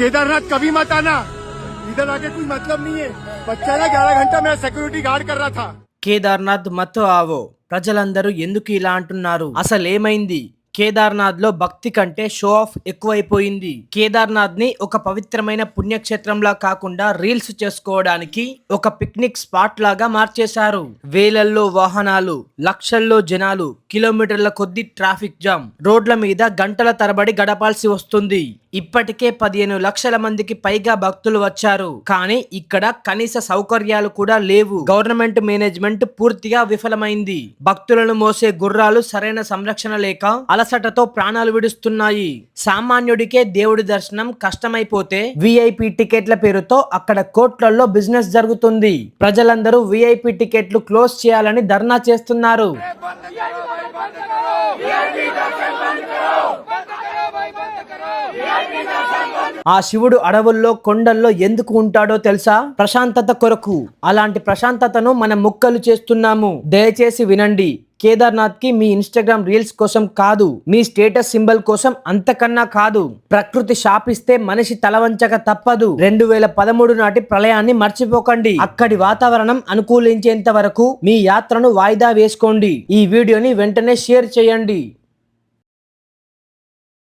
केदारनाथ कभी मत आना, इधर आके कोई मतलब नहीं है। बच्चा ना 11 घंटा मैं सिक्योरिटी गार्ड कर रहा था। కేదార్నాథ్ మత్ ఆవో ప్రజలందరూ ఎందుకు ఇలా అంటున్నారు? అసలేమైంది? కేదార్నాథ్ లో భక్తి కంటే షో ఆఫ్ ఎక్కువైపోయింది. కేదార్నాథ్ ని ఒక పవిత్రమైన పుణ్యక్షేత్రంలా కాకుండా రీల్స్ చేసుకోవడానికి ఒక పిక్నిక్ స్పాట్ లాగా మార్చేశారు. వేలల్లో వాహనాలు, లక్షల్లో జనాలు, కిలోమీటర్ల కొద్ది ట్రాఫిక్ జామ్, రోడ్ల మీద గంటల తరబడి గడపాల్సి వస్తుంది. ఇప్పటికే 15 లక్షల మందికి పైగా భక్తులు వచ్చారు. కానీ ఇక్కడ కనీస సౌకర్యాలు కూడా లేవు. గవర్నమెంట్ మేనేజ్మెంట్ పూర్తిగా విఫలమైంది. భక్తులను మోసే గుర్రాలు సరైన సంరక్షణ లేక అలసటతో ప్రాణాలు విడుస్తున్నాయి. సామాన్యుడికే దేవుడి దర్శనం కష్టమైపోతే విఐపి టికెట్ల పేరుతో అక్కడ కోట్లలో బిజినెస్ జరుగుతుంది. ప్రజలందరూ విఐపి టికెట్లు క్లోజ్ చేయాలని ధర్నా చేస్తున్నారు. ఆ శివుడు అడవుల్లో కొండల్లో ఎందుకు ఉంటాడో తెలుసా? ప్రశాంతత కొరకు. అలాంటి ప్రశాంతతను మనం ముక్కలు చేస్తున్నాము. దయచేసి వినండి. కేదార్నాథ్ కి మీ ఇన్స్టాగ్రామ్ రీల్స్ కోసం కాదు, మీ స్టేటస్ సింబల్ కోసం అంతకన్నా కాదు. ప్రకృతి శాపిస్తే మనిషి తలవంచక తప్పదు. 2013 నాటి ప్రళయాన్ని మర్చిపోకండి. అక్కడి వాతావరణం అనుకూలించేంత వరకు మీ యాత్రను వాయిదా వేసుకోండి. ఈ వీడియోని వెంటనే షేర్ చేయండి.